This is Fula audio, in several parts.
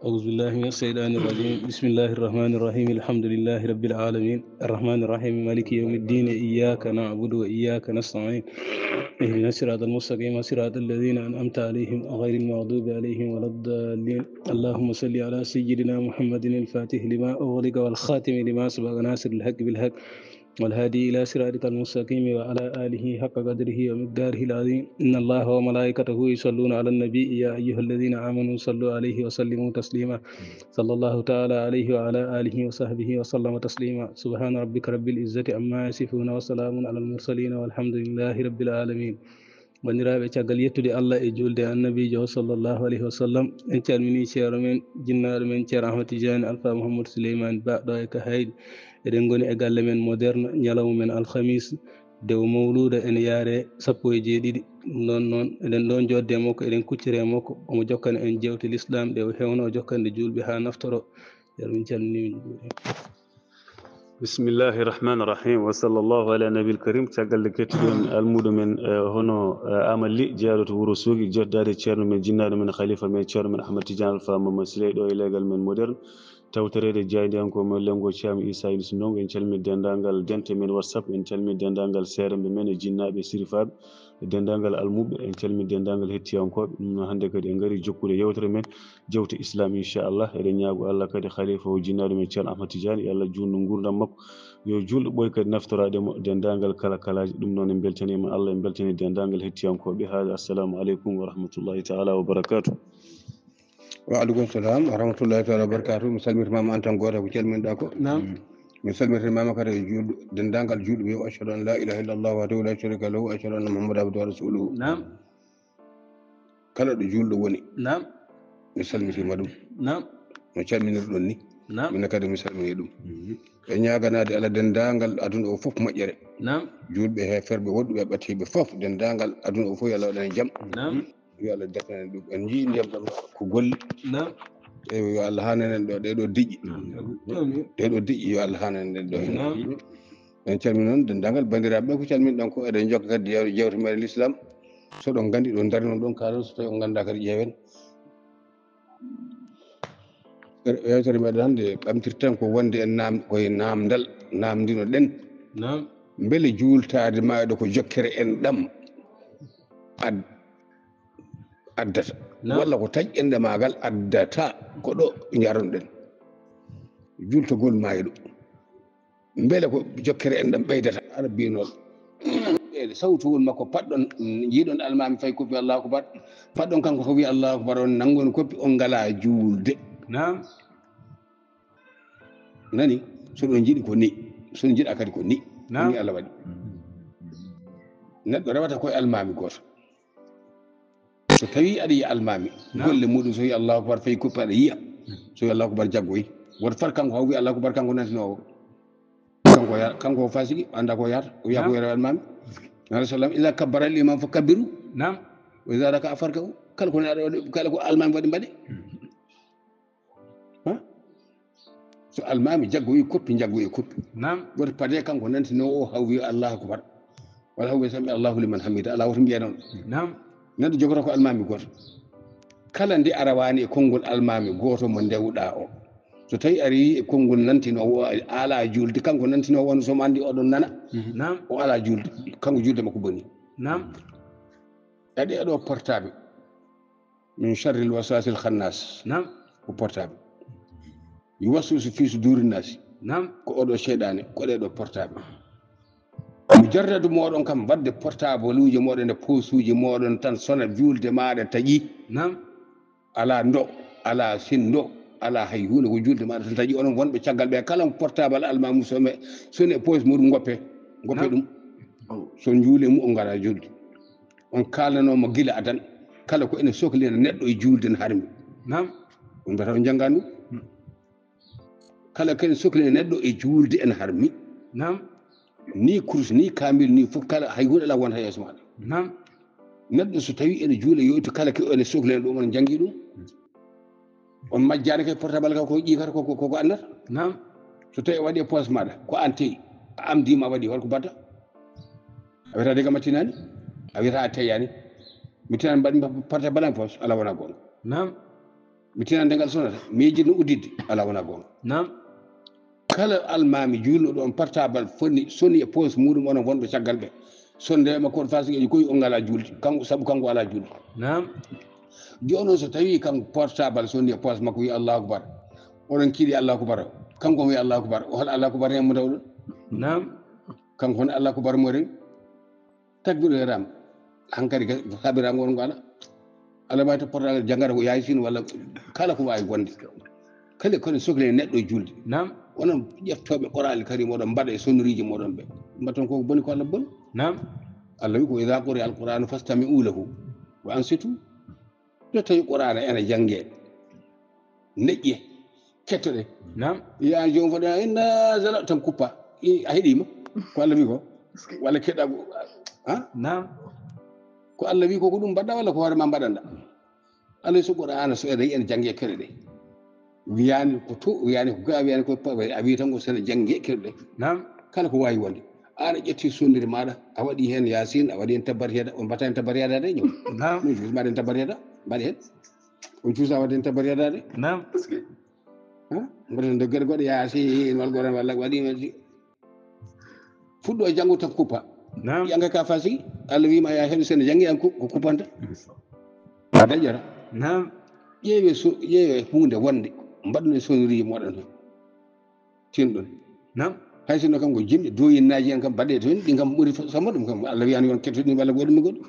أعوذ بالله من الشيطان الرجيم بسم الله الرحمن الرحيم الحمد لله رب العالمين الرحمن الرحيم مالك يوم الدين إياك نعبد وإياك نستعين اهدنا الصراط المستقيم صراط الذين أنعمت عليهم غير المغضوب عليهم ولا الضالين اللهم صل على سيدنا محمد الفاتح لما أغلق والخاتم لما سبق ناصر الحق بالحق والهادي إلى صراطك المستقيم وعلى آله حق قدره ومقداره العظيم إن الله وملائكته يصلون على النبي يا أيها الذين آمنوا صلوا عليه وسلموا تسليما صلى الله تعالى عليه وعلى آله وصحبه وسلم تسليما سبحان ربك رب العزة عما يصفون وسلام على المرسلين والحمد لله رب العالمين bandiraɓe caggal yettude allah e julde annabijo sallllahu alayhi wa sallam en calmini ceero men jinnaɗo men ceero ahmad tidiani alpha mouhamadou souleymane ba ɗo e ka hayɗi eɗen goni e galle men moderne ñalawma men alhamis dew mawluda ene yaare 17 ɗum noon eɗen ɗon jodde makko eɗen kuccire makko omo jokkana en jewte l'islam ɗe o hewno o jokkande julɓe ha naftoro ceero min calmini min juuɗe bismillahi rahmani rahim wa sallllahu ala nabil karim caggal kettuɗen almuɗo men hono amalli jeyaɗo to wuuro suugi joddade ceerno men jinnaɗo men khalifa men ceerno men ahmad tidiane alpha mamadou siley ɗo e legal men moderne tawtorede jaydiyanko mo lengo caami isa ilis ndongo en calmi dendagal dente men whatsapp en calmi dendagal serembe men e jinnaɓe sirifaɓe e dendagal almuɓe en calmi dendagal hettiyankoɓe ɗum hannde kadi en gari jokkude yewtere men jewte islam inchallah eɗen ñaago allah kadi khalifa o jinnaɗo men ceerno ahmad tidiane yo allah junno gurdam makko yo julɗo ɓoy kadi naftoraɗemo dendagal kala kalaji ɗum noon en beltanima allah en beltani dendagal hettiyankoɓe haade assalamu aleykum wa rahmatullahi taala wa barakatuh. Waaleykum salam wa rahmatullahi taala wa barakatuh. Mi salmitimama an tan goto ko calminɗa ko mi salmitimama kadi e julɗo dendagal julɗo ɓe ashhadu an la ilaha illallah wahdahu la sharika lahu ashhadu anna muhammadan abduhu wa rasuluhu kala ɗo julɗo woni mi salmitima ɗum no calminir ɗon ni min kadi mi salmini ɗum e ñaganade Allah dendagal aduna o fof moƴƴere julɓe he ferɓe woɗɗuɓe ɓattiɓe fof dendagal aduna o fof yo Allah waɗane jaam yo Allah defnane ɗum en jii ndiyam ɗam ko golli yo Allah hananen ɗo ɗeɗo diƴƴi yo Allah hananen ɗen ɗo en calmini noon dendagal bandiraɓe ko calminɗon ko eɗen jokka kadi jewte meɗen l'islam so ɗon gandi ɗon darnon ɗon kalon so tawi on ganda kadi ƴeewen yewtere meɗen hannde ɓamtirtan ko wonde en koye namdal namdino ɗen beele juultade maɗo ko jokkere en ɗam addata walla ko taƴƴenɗe magal addata ko ɗo jaronɗen jultogol mayiɗo beele ko jokkere en ɗam ɓeydata aɗa mbinoɗo ɓeyde sawtugol makko paɗɗon jiiɗon almami fayi koppi allahu akbar paɗɗon kanko ko wi allahu akbar on nangon koppi on ngala juulde nani soɗon jiiɗi ko ni soɗon jiiɗa kadi ko ni ni Allah waɗi neɗɗo rewata koye almami goto so tawi aɗa yiya almami golle muɗum so wi allahu akbar fayi koppi aɗa yiya so wi allahu akbar jaggoyi woto fat kanko haw wi allahu akbar kanko nantinowo kanko o fasiki anda ko yata o wiya ko rewe almami alayhi salam ila kabbara al imam fa kabbiru wa iza raka farka'u kala ko neɗɗo kala ko almami waɗi mbaɗe so almami jaggoyi koppi jaggoyi koppi woto paade kanko nantinowo o haw wi allahu akbar walla haw wi sami allahu liman hamida ala woto mbiya noon neɗɗo jogoto ko almami goto kala nde arawani e konngol almami goto mo ndewɗa o so tawi ari e konngol nantinowo ala julde kanko nantinowo on somo andi oɗon nana o ala julde kanko julde makko boni aɗi aɗo portable min charril waswasil khannas ko portable yuwaswisu fi suduri nasi ko oɗo cheyɗane ko ɗeɗo portable mi jarradu moɗon kam wadde portable uji moɗon e poche uji moɗon tan sona julde maɗa taƴi ala ndo ala sindo ala hay hunde ko julde maɗa tan taƴi onon wonɓe caggal ɓe kala portable almamum sone e poche muɗum goppe ɗum so juuli mu on ngala julde on kalnanomo gila adan kala ko ene sohlina neɗɗo e julde ne harmi on mbiyata on janggani ɗum kala kene sohlina neɗɗo e julde ene harmi ni kurus ni kamil ni fof kala hay hunde ala wonta yeeso maɗa neɗɗo so tawi ene juula yoytu kala ke ene sohlina ɗum on janggui ɗum on majjani kay portable ka ko ƴikata koko andata so tawi waɗi e poche maɗa ko an teyi a amdima waɗi holko batta a wiyata dega mattinani a wiyata a teyani mi tinani mbaɗi portable en poche ala wona gonga mitinande ngal sonata miiji no uddidde ala wona gonga nam kala almami julno ɗon portable fonni soni e poche muɗum onon wonɓe caggal ɓe sonde makko fasigueji koyi on ngala julde kanko saabu kanko ala julde nam joni so tawi kanko portable soni e poche makko wi allahu akbar oɗon kiiɗi allahu akbar o kanko wi allahu akbar o hol allahu akbar hen mo tawɗon nam kanko hono allahu akbar mo ren takbiru heram hankkadi haɓirago on ngo ala wawi to portable janggata ko yaysino walla kala ko wawi wonde kala kono sohli neɗɗo julde nam onon ƴeftoɓe qur'an karim oɗon mbaɗa e sonnoriji moɗon ɓe mbatton koko boni ko Allah boni nam Allah wi ko ida quri alqur'anu fastami'u lahu wa ansitu so tawi qur'ana ene jangge neƴƴe kettoɗe nam ya joni foɗa inna zala tan kuppa a heeɗima ko Allah wi ko walla keɗɗa ha nam ko Allah wi ko ɗum mbaɗɗa walla ko hoorema mbaɗanɗa Allah so qur'ana so ene jangge keɗe ɗe wiyani ko to wiyani ko ga wiyani ko a wi tan ko sene jangge keɗe ɗe nam kala ko wawi wonde an a ƴetti sondiri maɗa a waɗi hen yasin a waɗi hen tabbat heeɗa on mbatta hen tabbat heeɗade ñaw nam ɗum cuus mbaɗen tabbat heeɗa mbaɗi hen on cuusa waɗi hen tabbat heeɗade nam mbaɗen de gueɗe goɗe yasin wal goɗen walla waɗi fuɗɗo e janggo tan kuppa nam yanga ka fasigi Allah wima ya hen sene janggi an ko kuppanta a daƴƴata nam ƴeewe hunde wonde mbaɗɗon e sonnoriji moɗon ton tinɗon nam hay sinno kam ko jimɗe doyinnaji en kam mbaɗe toon ɗin kam ɓuuri samma ɗum kam Allah wiyani yon kettoɗin walla goɗɗum goɗɗum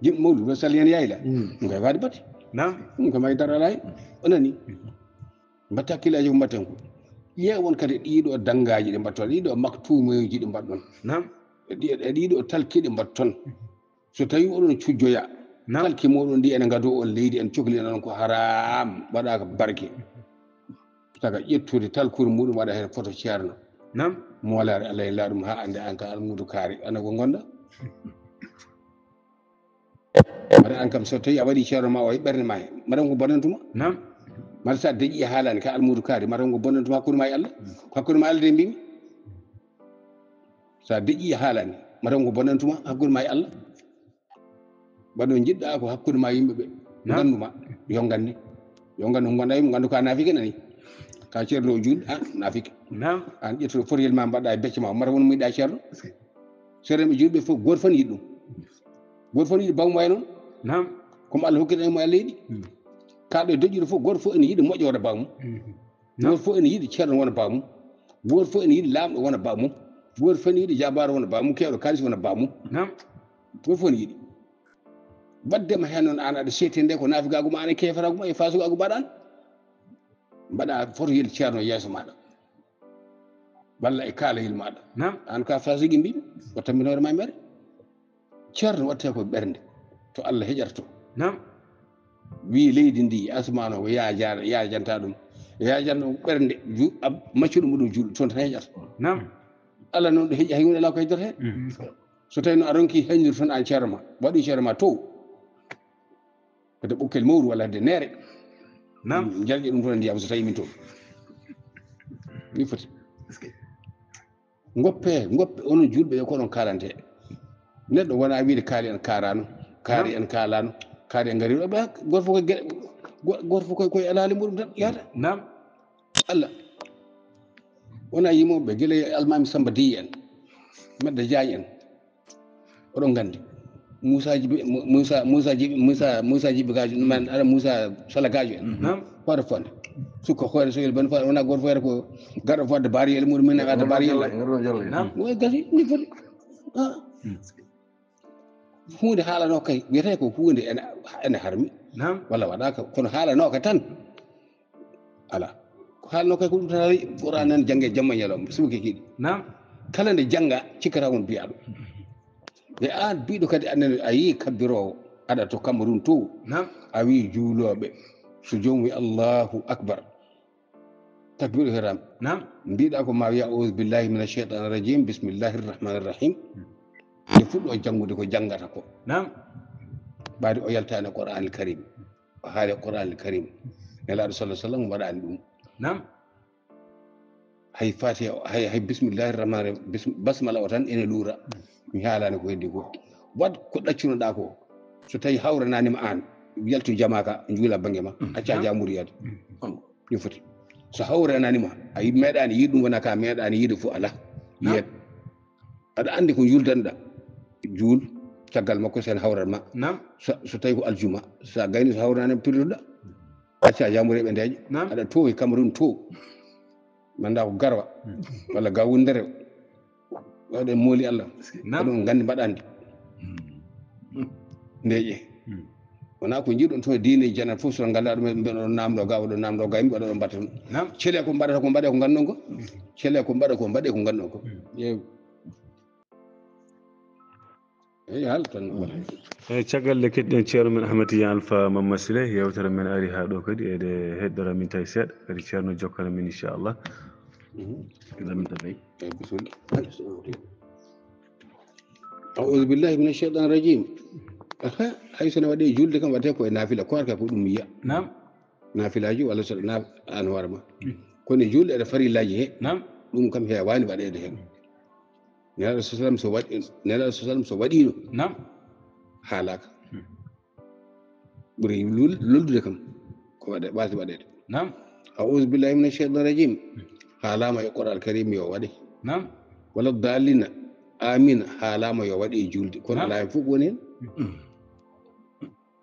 jimɗe mawɗum ɗo sali hen yayla ɗum kay waade batte nam ɗum kam haydara ala hen onani mbatta hakkillaji ko mbatten ko ƴeewon kadi ɗiɗo dangaji ɗe mbatton ɗiɗo maktumoji ɗi mbaɗɗon nam e ɗiɗo talkiɗe mbatton so tawi oɗon cujjoya nam talki moɗon ndi ene gado on leydi en cohli non ko haram waɗaka barke saka ƴettude talkure muɗum waɗa hen photo ceerno nam molare Allah e laaɗum ha ande an ka almudu kaari ana ko gonɗa mbaɗa an kam so tawi a waɗi ceerno ma o e ɓerde ma he mbaɗan ko bonantuma nam mbaɗa sa deƴƴi haalani ka almudu kaari mbaɗan ko bonantuma hakkude ma e Allah hakkude ma Allah de mbimi sa deƴƴi haalani mbaɗan ko bonantuma hakkude ma e Allah mbaɗo jiɗɗa ko hakkude ma yimɓeɓe ganduma yo gandu ko gonɗa yimo gandu ka naafike nani ka ceerno o juulɗo naafike nam an ƴettuɗo fotoyel ma mbaɗɗa e becce ma mata won muyiɗa ceerno seeɗa ɓe julɓe fof goto fani yiɗi ɗum goto fani yiɗi bawmo way noon nam comme Allah hokkita mo Allah yiɗi kalɗo e doƴƴuɗo fof goto fof ene yiɗi moƴƴo wona bawmum goto fof ene yiɗi ceerno wona bawmum goto fof ene yiɗi lamɗo wona bawmum goto fof ene yiɗi jabaro wona bawmum kewɗo kalis wona bawmum nam goto fof ene yiɗi waddema hen noon an aɗa seeti nde ko naafigagu ma an e keferagu ma e fasugagu mbaɗan mbaɗa fotoyel ceerno yeeso maɗa walla e kaalayel maɗa nam an ka fasigi mbimi o tampinore ma mere ceerno watte ko ɓernde to Allah heƴata to nam wi leydi ndi asman o ko yajanta ɗum yajanno ɓernde maccuɗo muɗum julɗo toon tan heƴata nam Allah noon ɗo heeƴi hay hunde ala ko heddata hen so tawi no a ronki heññude toon an ceerno ma waɗi ceerno ma to kede ɓokkel mawru walla de neere nam jalƴe ɗum toon e ndiyam so tawi min to ni foti goppe onon julɓe ko onon kalante neɗɗo wona wiide kaali en karano kaari en kalano kaari en gari ɓe goto fof koye gueɗe goto fof koye alhaali muɗum tan yahata nam Allah wona yimoɓe guila almami Samba Diye en Medda Diagne en oɗon gandi Moussa Djibi gajo ɗumen aɗa Moussa Sala gajo en nam hoore fonde sukka hoore soyel ban fa wona goto fof ko garɗo fodde bariyel muɗum min adda bariyel nam way gasi ni foti hunde haalano kay wiyete ko hunde ene harmi nam walla waɗaka kono haalanoka tan ala ko haalano kay ko ɗum tan haali Qur'an nan jangge jamma ñalawma subaki kiɗi nam kala nde jangga cikkata won biyaɗo e an biɗo kadi annene a yi kabbirowo aɗa to Cameroun to nam a wi juuloɓe so jomum wi Allahu akbar takbiru hiram nam mbiɗa ko ma wiya auzu billahi min acheytan rajim bismillahi rrahmani rrahim nde fuɗɗo janngude ko janggata ko nam ɓaade o yaltani Qur'an al karim o haali Qur'an al karim nelaɗo sallah sallam waɗani ɗum nam hay fatiha hay bismillahi rrahmani rahim basmala o tan ene luura mi haalani ko heddi ko wat ko ɗaccunoɗa ko so tawi hawrananima an yaltu jamaka njula bange ma acca jamuriyade ɗum foti so hawrenanima a meeɗani yiɗ ɗum wona ka meeɗani yiide fo ala yiyat aɗa andi ko juldanɗa juul caggal makko sen hawran ma so tawi ko aljuma sa gayni so hawrananima pirduɗa acca jamureɓe ndeeƴa aɗa to e Cameroun to manda ko garwa walla gawundere waɗe mooli Allah oɗon gandi mbaɗandi ndeeƴe wona ko jiiɗon to e diine janan fof so ngalla ɗum mbeɗo namdo ga oɗo namdo ga yimɓe waɗa ɗo mbatta ɗum cele ko mbaɗata ko mbaɗe ko ganduɗon ko cele ko mbaɗa ko mbaɗe ko ganduɗon ko eyi haala tan eyyi caggal nde keɗɗen ceerno men Ahmad Tidiane Alpha Mamma Siley yewtere men ari ha ɗo kadi ede heddora min tawi seeɗa kadi ceerno jokkana min inchallah أعوذ بالله من الشيطان الرجيم hay sono waɗi julde kam waɗete koye nafila ko arka ko ɗum yiya nafilaji walla so an hoorema kono julde aɗa farillaji he ɗum kam hewani waɗede hen nelaɗo sallam so waɗi nelaɗo sallam so waɗino haalaka ɓuuri loldude kam ko waɗe ɓaati waɗede أعوذ بالله من الشيطان الرجيم haalama e Qur'an Karim yo waɗe wala dalina amin haalama yo waɗe julde kono ala hen fof woni hen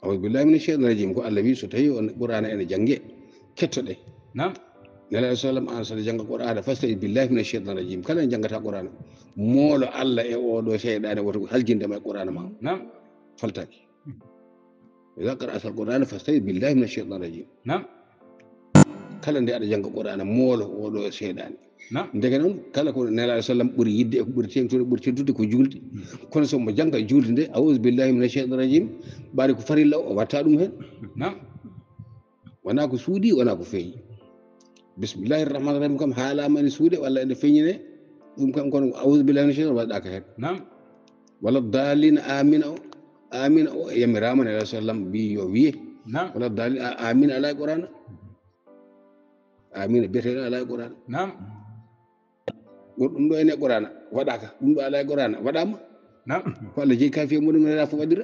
أعوذ بالله من الشيطان الرجيم ko Allah wi so tawi on Qur'ana ene jange kettoɗe nelaɗo sallam an saɗa jangga Qur'ana fasta'id billahi min الشيطان الرجيم kala en janggata Qur'ana moolo Allah e oɗo seyɗane woto haljindema e Qur'ana ma faltaki إذا قرأت القرآن فاستعذ بالله من الشيطان الرجيم kala nde aɗa jangga Qur'ana moolo oɗo seyɗane ndege noon kala ko nelaɗo sallam ɓuuri yidde e ko ɓuuri tengtude ko julde kono somo jangga julde nde a'udhu billahi min الشيطان الرجيم ɓaari ko farilla o watta ɗum hen wona ko suuɗi wona ko feeñi bismillahi rahmani rahim kam haalama ene suuɗe walla ene feeñine ɗum kam kono a'udhu billahi min الشيطان waɗɗaka hen walla dalina amina o yamirama nelaɗo sallam mbi yo wiye walla dalina amina ala e Qur'ana amina biyeteɗo ala e Qur'ana ɗum ɗo ene Qur'ana waɗaka ɗum ɗo ala e Qur'ana waɗama ko Allah jeeyi kafiye muɗum nela fof waɗira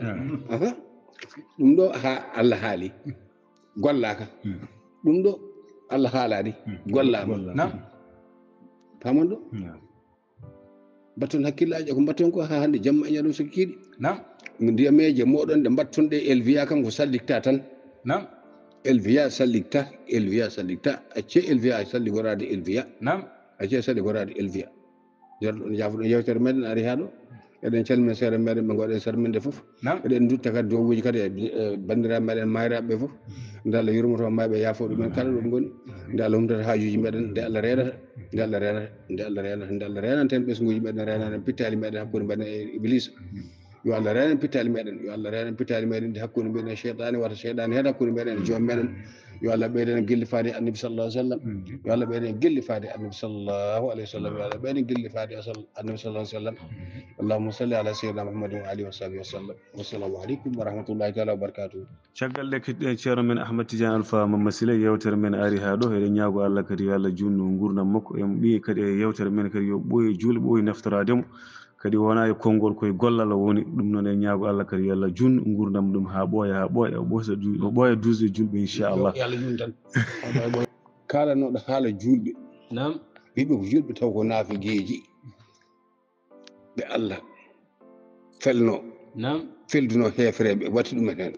ɗum ɗo ha Allah haali gollaka ɗum ɗo Allah haalani gollama pamon ɗo batton hakkillaji ko batton ko ha hande jamma e ñalum so kiiɗi ndiyameje moɗon ɗe battonɗe elviya kam ko sallikta tan elviya sallikta acce elviya salligorade elviya acce salligorade elviya jarɗon jafuɗon yewtere meɗen ari ha ɗo eɗen calmina seere meɗen ɓe goɗen sarminde foof eɗen dutta kadi dowuji kadi e bandiraɓe meɗen mayiraɓe ɓe foof nde Allah yurmoto maɓe yaafo ɗumen kala ɗum goni nde Allah humtata hajuji meɗen nde Allah renata nde Allah renanten ɓesguji meɗen renanen pittali meɗen hakkude meɗen e Iblisa yo Allah renen pittali meɗen yo Allah renen pittali meɗen nde hakkude meɗen cheytani wata cheytani heeɗa hakkude meɗen e joom meɗen yo Allah ɓeyden gilli faade annabi sallallahu alaihi wasallam yo Allah ɓeyden gilli faade annabi sallallahu alaihi wasallam yo Allah ɓeyden gilli faade annabi sallallahu alaihi wasallam allahumma salli ala sayyidina muhammadin wa alihi wa sahbihi wasallam wassalamu aleykum wa rahmatullahi taala wa barakatuh caggal nde keɗɗen ceerno men Ahmad Tidiane Alpha Mamma Siley yewtere men ari ha ɗo eɗen ñaago Allah kadi yo Allah junnu gurdam makko en ɓi kadi e yewtere men kadi yo ɓooyi juule ɓooyi naftorademo kadi wona e konngol koye gollal woni ɗum noon en ñaago Allah kadi yo Allah junnu gurdam ɗum ha ɓooya o ɓooya duusde julɓe inchallah yo Allah junnu tan kalanoɗo haala julɓe ɓiɓɓe ko julɓe taw ko naafigeji ɓe Allah felduno hefreɓe watti ɗumen hen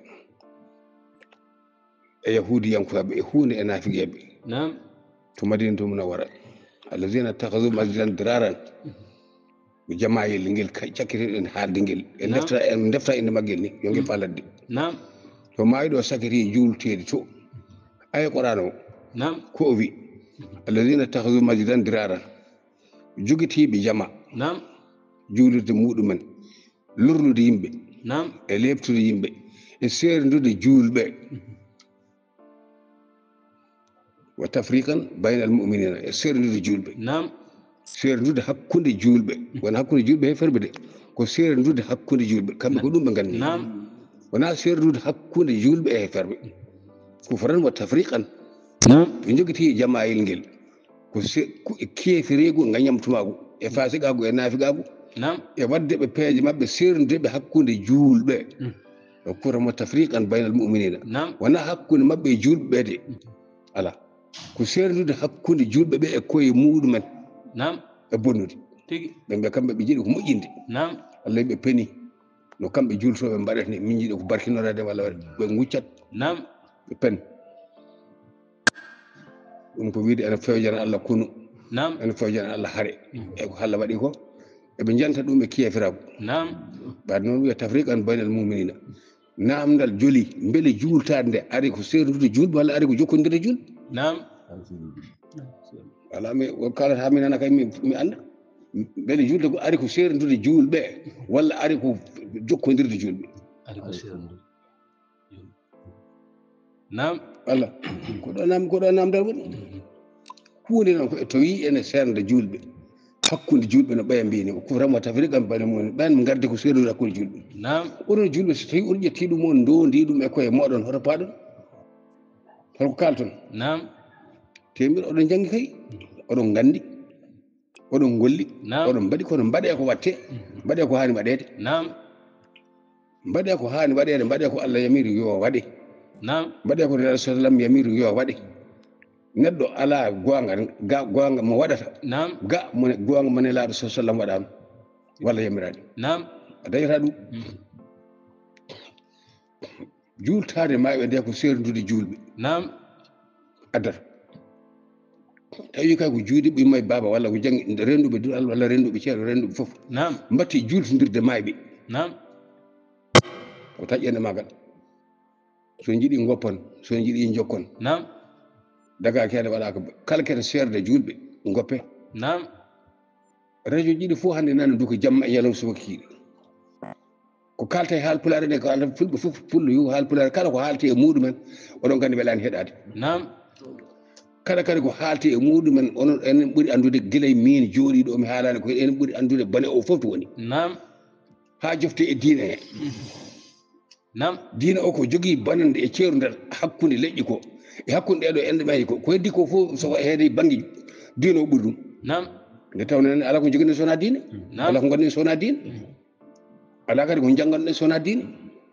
e yahudiyankoɓe e hunde e naafigeɓe to Madinatul Munawwara allazina ittakhadhu masjidan diraran ko jamayel ngel cakkitiɗen haalde ngel en defta inde maggel ni yo ngel faladde to maayi ɗo sakiti julteede to aya Qur'ana o ko o wi allazina ittakhadhu masjidan diraran jogitiɓe jama juulirde muɗumen lornude yimɓe e lebtude yimɓe e seerdude julɓe wa tafriqan bayna al mu'minina e seerdude julɓe seerdude hakkude julɓe wona hakkude julɓe he ferɓe de ko seerdude hakkude julɓe kamɓe ko ɗum ɓe nganndi wona seerdude hakkude julɓe e ferɓe kufran wa tafriqan ɓe jogiti jamayel ngel ko keefirego gañamtumago e fasigago e naafigago e wadde ɓe peeje maɓɓe seerdudeɓe hakkude julɓe وكرم تفريقا بين المؤمنين نعم وانا حكون ما بيجول بدي ala ko sernude hakkunde julɓe ɓe e koye muɗumen نعم e bonnude tigi ɓe kamɓe ɓe jiiɗi ko moƴƴinde نعم allah ɓe peni no kamɓe jultoɓe mbaɗata ni min jiiɗi ko barkinorade walla ɓe guccat نعم ɓe pen ɗum ko wiide ene fewjana allah kunu نعم ene fewjana allah haare e ko Allah waɗi ko eɓe janta ɗum e kiyafirago نعم ɓaade noon wiya tafriqan baynal muminina namdal joli beele juultade nde ari ko sernude julɓe walla ari ko jokkodirde julɓe نعم wala mi kalata min nana kay mi anda beele julde ko ari ko sernude julɓe walla ari ko jokkodirde julɓe نعم Allah koɗo namdal woni hunde noon ko to wi ene sernde julɓe hakkude julɓe no ɓaya mbini ko vraiment tafriqan bayna mumen ɓen gardi ko sernude hakkude julɓe نعم onon julɓe so tawi oɗon ƴetti ɗum on dondi ɗum e koye moɗon hoto paaɗon holko kalton نعم temir oɗon jangi kay oɗon gandi oɗon golli نعم oɗon mbaɗi kono mbaɗe ko watte mbaɗe ko hani waɗede نعم mbaɗe ko hani waɗede mbaɗe ko Allah yamiri yo waɗe نعم mbaɗe ko Rasul sallam yamiri yo waɗe neɗɗo ala gonga mo waɗata نعم ga mone gonga mone laaɗo sallam waɗama walla yamirani نعم a dañata ɗum jultade maɓe nde ko serdude julɓe نعم addata tawi kay ko juudiɓe yumma e baba walla ko jangi renduɓe duɗal walla renduɓe ceeɗo renduɓe foof نعم mbatti jultodirde mayɓe نعم ko taƴƴende magal so jiiɗi goppon so jiiɗi jokkon نعم daga kede waɗa ko kala kete serde julɓe goppe نعم radio jiɗi fof hande nana duko jamma e yalom suba kiiɗi ko kalta e haalpulaare nde ko alta fulɓe fof pullo yo haalpulaare kala ko haalte e muɗumen oɗon gandi welani heɗade نعم kala kadi ko haalte e muɗumen onon enen ɓuuri andude guila e min jooɗiɗo mi haalani ko enen ɓuuri andude bone o fof to woni نعم ha jofte e diine he نعم diine o ko jogui banande e ceerudal hakkude leƴƴi ko e hakkude ɗeɗo enɗe ɓayi ko heddi ko fof so heede banggue diine o ɓuuri ɗum نعم nde tawne ala ko joguino sowona diine ala ko gonɗen sowona diine ala kadi ko jangganɗen sowona diine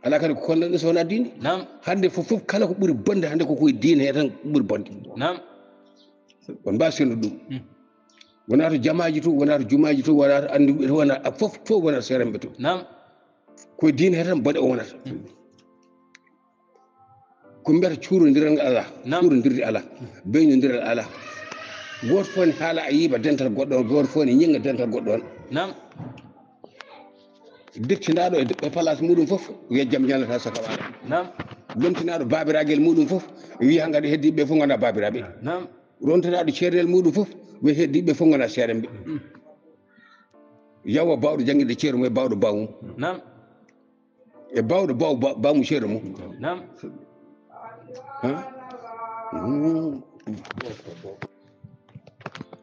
ala kadi ko kollanɗen sowona diine نعم hande fof kala ko ɓuuri bonde hande ko koye diine he tan ɓuuri bonde نعم won mbawi sendude ɗum wona to jamaji to wona to jumaji to wona to anduɓe to wona fof wonata seremɓe to نعم koye diine he tan bone o wonata ko mbiyata cuurodiral ngal ala cuurodirde ala beñodiral ala goto fof ne haala a yiiba dental goɗɗo on goto fof ne ñinga dental goɗɗo on نعم dettinaɗo e place muɗum fof wiya jaam ñalata saka waɗa نعم lomtinaɗo babiraguel muɗum fof wiya hankkadi heddiɓe fof gona babiraɓe نعم rontanaɗo ceerel muɗum fof wiya heddiɓe fof gona seeremɓe yawa bawɗo jangguide ceeru mum e bawɗo bawmum نعم e bawɗo bawmu ceeru mum نعم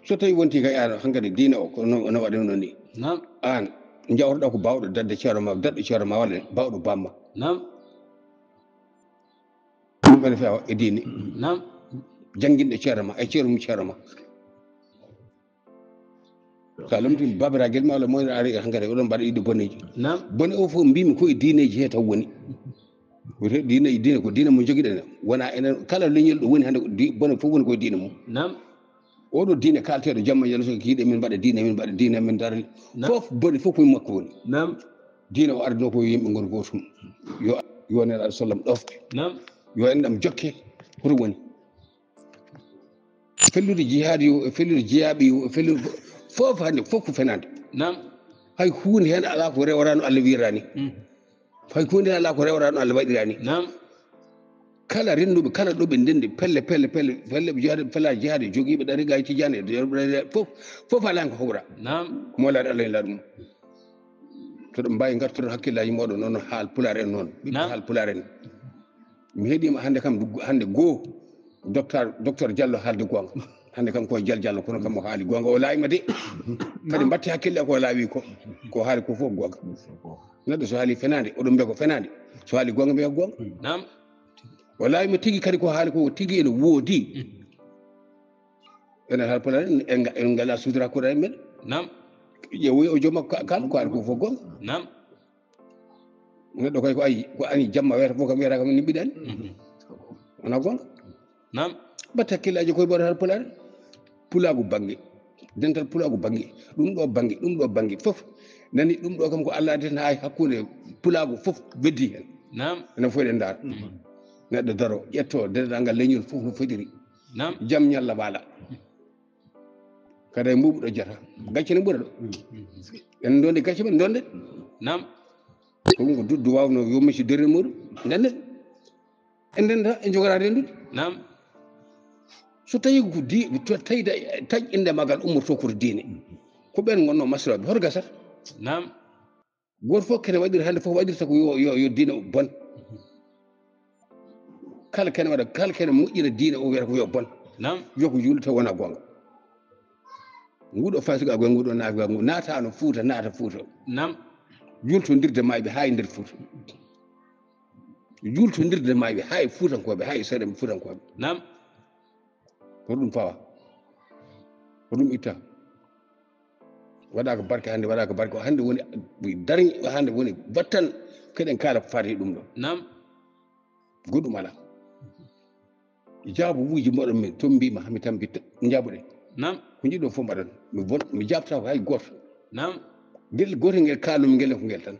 so tawi wonti kay an hankkadi diine o no waɗi noon ni نعم an jawtoɗa ko bawɗo dadde ceero ma daɗɗo ceero ma walla bawɗo bamma نعم ɗum ene fewa e diine نعم jangguinɗo ceero ma e ceeru mum ceero ma sa lomtini babiraguel ma walla moyno ari hankkadi oɗon mbaɗa ɗiɗo bonneji نعم bone o fof mbimi koye diineji he taw woni diine ko diine mo joguiɗen wona enen kala leñol ɗo woni hande bone fof woni koye diine mum نعم oɗo diine kalteɗo jamma yano so kiiɗe min mbaɗa diine min dara fof bone fof koye makko woni نعم diine o ardino ko yimɓe gon gotum yo nen alah sallam ɗofte نعم yo en ɗam jokke hoto woni fellude jihad yo e fellude jeyaɓe yo e fellude fof hande fof ko fenade نعم hay hunde hen ala ko rewrano Allah wirani hay hunde hen ala ko rewrano Allah waɗirani نعم kala renduɓe kala ɗo ɓe ndendi pelle fella jihade joguiɓe ɗariga tijane fof ala hen ko howra نعم molaɗo Allah en laaɗum to ɗum mbawi gartoto hakkillaji moɗon noon haal pular en noon ɓiɓɓe haal pular en mi heeɗima hande kam hande goho docteur Diallo haalde gonga hande kam koye Diallo kono kam o haali gonga o laawima de kadi mbatti hakkille ko laawi ko haali ko fof gonga neɗɗo so haali fenade oɗon mbiya ko fenade so haali gonga mbiya gonga نعم o laawima tigui kadi ko haali ko tigui ene woodi enen haal pular en ngala sudra koɗa e men نعم ƴeewoy o jooma kala ko haali ko fof gonga نعم neɗɗo koy ko ani jamma wiyata fof kam wiyata kam ni mbiɗani wona gonga nam batta hakkillaji koye ɓoɗo har pulaar pulaagu bange dental pulaagu bange ɗum ɗo bange fof nani ɗum ɗo kam ko Allah addeten ha hakkude pulaagu fof beddi hen nam enen fof eɗen ndaara neɗɗo daro ƴetto denɗal ngal leñol fof no foɗiri nam jam ñalla waala kada e mbuɓu ɗo jata gacce ne ɓuura ɗo en donde gacce men donde nam ɗum ko duddu wawno yommiti derde muɗum ndenden en ndenda en jogorade hendude nam so tawi ko tawi taƴƴinde magal ummorto koto diine ko ɓen gonno masroɓe hoto gasata nam goto fof kene waɗiri hande fof waɗirta ko yo diine bon kala kene waɗa kala kene moƴƴina diine o wiyata ko yo bon nam wiya ko julde taw wona gonga nguɗo fasiga go nguɗo naafiga ngu naata Fuuta nam jultodirde mayɓe ha e nder Fuuta jultodirde mayɓe ha e Fuutankoɓe ha e seeɗa Fuutankoɓe nam hoto ɗum fawa hoto ɗum itta waɗaka barke hande waɗaka barke hande woni darñe hande woni battal keɗen kaala ko fati ɗum ɗo nam goɗɗum ala jaabuwuji moɗon min toon mbima hami tan bitta jaabuɗe nam ko jiɗɗo fof mbaɗon mi jabta ko hay goto nam guel gotel nguel kalumi ngel ko ngel tan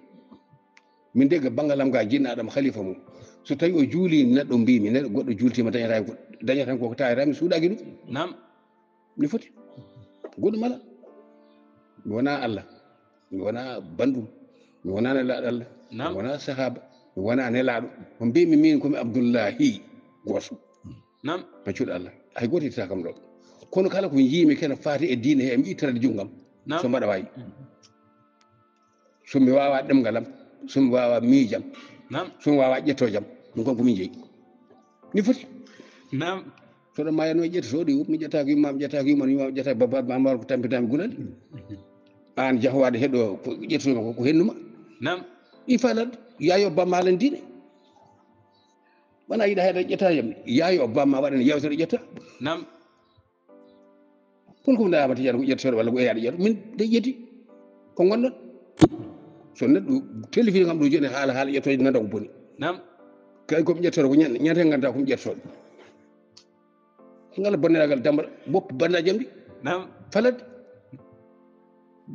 min de banggal am ga jinnaɗam khalifa mum so tawi o juuli neɗɗo mbimi neɗɗo goɗɗo jultima dañata koko tawata mi suuɗaki ɗum nam ni foti goɗɗum ala mi wona Allah mi wona bandum mi wona nelaɗo Allah mi wona sahaba mi wona nelaɗo ko mbimi min komi Abdoullahi goto nam maccuɗo Allah hay goto ittata kam ɗo kono kala ko jiimi kene fati e diine he mi ittanade junggam so mbaɗa wayi somi wawa ɗemgalam somi wawa miijam somi wawa ƴettojam ɗum kon komin jeeyi ni foti nam soɗo mayano e ƴetta soɗi mi ƴettaki yummami ƴettaki yumma yumma ƴettaki babba ma ko tampitami gulali an jahowade heɗo ko ƴettoma ko hennuma nam il faut ladde yayo bamma haalane diine wona yiiɗa heeɗa ƴetta yam yayo bamma waɗane yewtere ƴetta nam kono ko dawama tijani ko ƴettotoɗo walla ko eyaɗa ƴetta min de ƴetti ko gonɗon so neɗɗo téléphone kam ɗo joni haala ƴettoje nanda ko boni nam kay komi ƴettoɗo ko ñande hen ganda komi ƴettoɗo ngala bonniragal dambata woppu bandaji am ɗi nam falade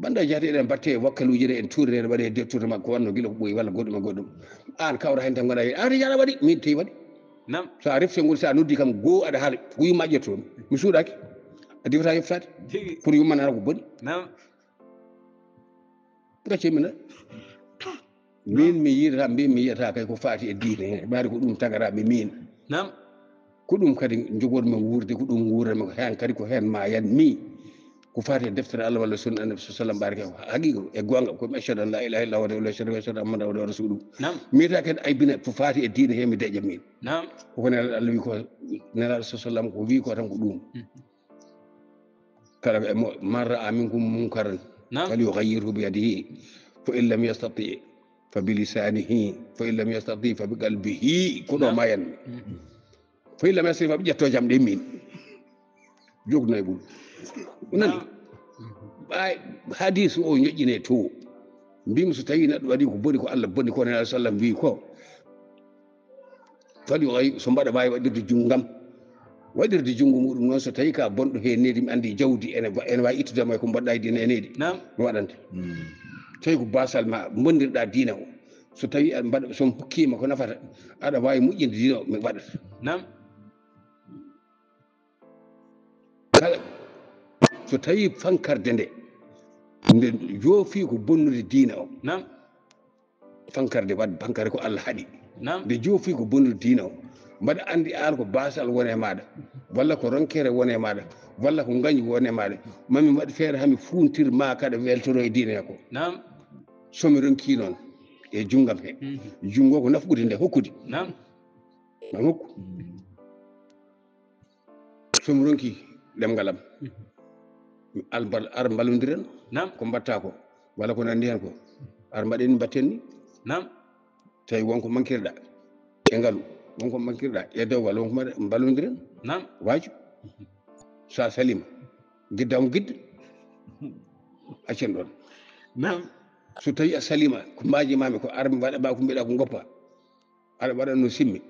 bandaji jahate eɗen batte wakkaluji ɗe en tuurde en waɗe dettude makko ko wanno guila ko ɓooyi walla goɗɗum e goɗɗum an kawra hen tan gaɗa an yaɗa waɗi min tewi waɗi nam so a refte ngol sa noddi kam goho aɗa haala ko yumma ƴettomi mi suuɗaki a diwata yeftade pour yummanana ko boni nam gacce mina min mi yidata mbimi mi yiyata kay ko fati e diine he ɓaade ko ɗum tagaraɓe min nam ko ɗum kadi jogoɗumen wurde ko ɗum wuranmi ko hen kadi ko hen ma yan mi ko fati e deftere Allah walla sunna annabi sallam barake ko haqiqa e gonga komi ashhadu an la ilaha illallah wahdahu la sharika lahu wa ashhadu anna muhammadan rasuluhu miyata kadi aybina ko fati e diine he mi deƴa min nam koko nelaɗo Allah wi ko nelaɗo sallam ko wi ko tan ko ɗum kala man ra'a minkum munkaran falyughayyirhu bi yadihi fa in lam yastati fa bi lisanihi fa in lam yastati fa bi qalbihi ko ɗo ma yanmi fa in lam yastati fa ɓe ƴetto jam ɗe min jognayi ɓuuri nani ɓay hadis o ñoƴƴine to mbimi so tawi neɗɗo waɗi ko boni ko Allah bonni ko nelaɗo sallam wi ko falyughayyir so mbaɗa wawi waɗirde junggam waɗirde junngo muɗum noon so tawi ka bonɗo he nedi mi andi jawdi ene wawi ittudema ko mbaɗɗa e diine e nedi mi waɗante tawi ko basal ma bondirɗa diine o so tawi aɗa mbaɗa somi hokkima ko nafata aɗa wawi moƴƴinde diine o mi waɗata nam kala so tawi fankarde nde joofi ko bonnude diine o nam fankarde wadde bankare ko Allah haaɗi nam nde joofi ko bonnude diine o mbaɗa andi an ko basal wone maɗa walla ko ronkere wone maɗa walla ko gañi wone maɗa mami waɗi feere hami funtir ma kada weltoro e diine he ko nam somi ronki noon e junggam he junngo ko nafɓude nde hokkude nam mami hokku somi ronki ɗemgalam ar mballodiren nam ko mbatta ko walla ko nandi hen ko ar mbaɗen mbatten ni nam tawi wonko mankirɗa e ngaalu wonko mankirɗa e dewgal wonko mballodiren nam waaju sa salima guiddamo guidda accen ɗon nam so tawi a salima ko mbaji mami ko armi waɗa ba ko mbiɗa ko goppa aɗa waɗa no simmi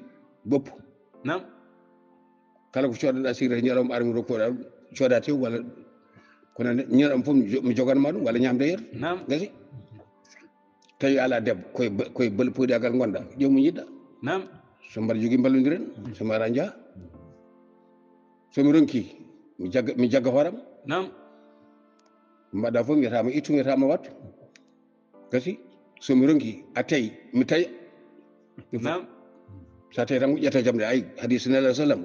boppu nam kala ko coɗaɗa sigrata ñalawma armi rokkoɗa coda tew walla kono ñalawma fof mi joganma ɗum walla ñamde yer nam gasi tawi ala debbo koye bal poyɗagal gonɗa ƴewmo jiɗɗa nam so mbaɗa jogui ballodiren so mbaɗa jaaha somi ronki mi jagga hooram nam mbaɗa fof wiyatama ittu wiyatama wattu gasi somi ronki a tawi mi tawi nam sa tawi tan ko ƴetta jamde ay hadis nelalah sallam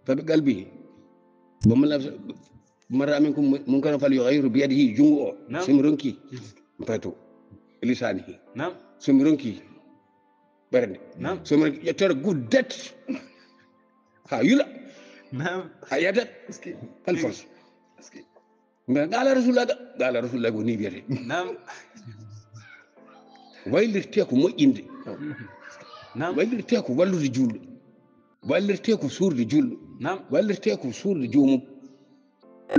faɓe qalbi mara amin ko mun kana fal yughayyiru bi yadihi jungo o somi ronki mi payto lisanihi nam somi ronki ɓernde nam somi ronki ƴettore guddat ha yula nam ha yadat hal force mais qala rasulullah ko ni wiyete nam waylirte ko moƴƴinde nam wallirte ko wallude julɗo wallirte ko suurde julɗo nam wallirte ko suurde joomum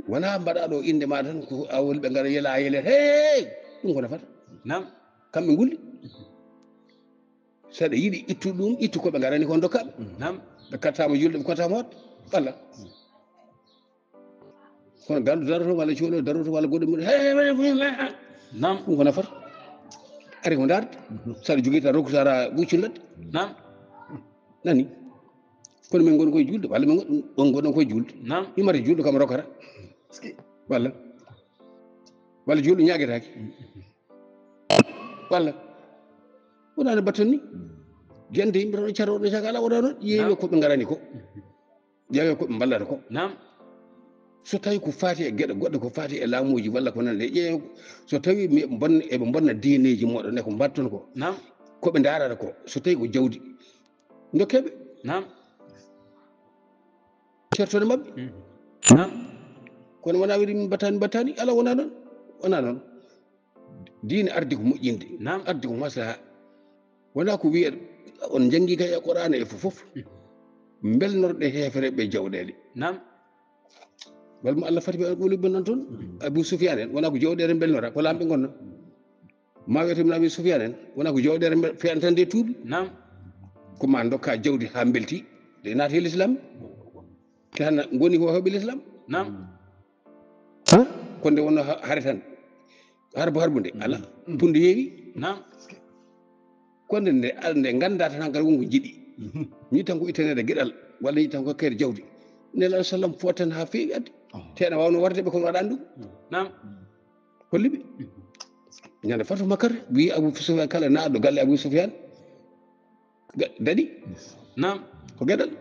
wona mbaɗa ɗo inde ma tan ko awol ɓe ngara yela yelet hey ɗum ko nafata nam kamɓe gulli saɗa yiiɗi ittude ɗum ittu koɓe garani kon dokkaɓe nam ɓe kattama julɗo ɓe kattama hoɗde walla kono gandu daroto walla cohlo daroto walla goɗɗo muɗum nam ɗum ko nafata ari ko darde saɗa jogui tan rokku sara ɓuccilladde nam nani kono min goni koye julde walla min on goɗon koye julde nam himata julɗo kam rokkata walla julɗo ñaguetake walla wonano batton ni guende yimɓe tan caroɗo caga ala wona noon ƴeewe koɓe garani ko ƴeewe koɓe ballata ko nam so tawi ko fati e gueɗe goɗɗe ko fati e laamuji walla ko nande ƴeewe so tawi eɓe bonna diineji moɗon e ko mbatton ko nam koɓe darata ko so tawi ko jawdi dokkeɓe nam certode mabɓe nam kono wona wiide min battani ala wona noon diine ardi ko moƴƴinde nam ardi ko maslaha wona ko wiya on jangi kay e qur'ana e fof belnorɗe hefereɓe jawɗele nam walmo Allah fati ɓe ɓoli ɓe non toon Abou Soufiane en wona ko jawɗere bellnora ko lamɓe gonno ma wiyete min Abou Soufiane en wona ko jawɗere fiyantande tuubi nam ko ma dokka jawdi ha belti de naati e l'islam te han goni ko heɓe l'islam nam ko nde wonno haare tan harbu nde ala punde heewi nam konde nde ganda tan hankadi wonko jiɗi ñi tan ko ittanede gueɗal walla ñi tan ko hokkede jawdi nelaɗo sallam fotan ha feewi adde teɗa wawno warde ɓe kono waɗani ɗum nam holliɓe ñande fatou makkata wi Abou Soufiane kala naɗɗo galle Abou Soufiane daɗi nam ko gueɗal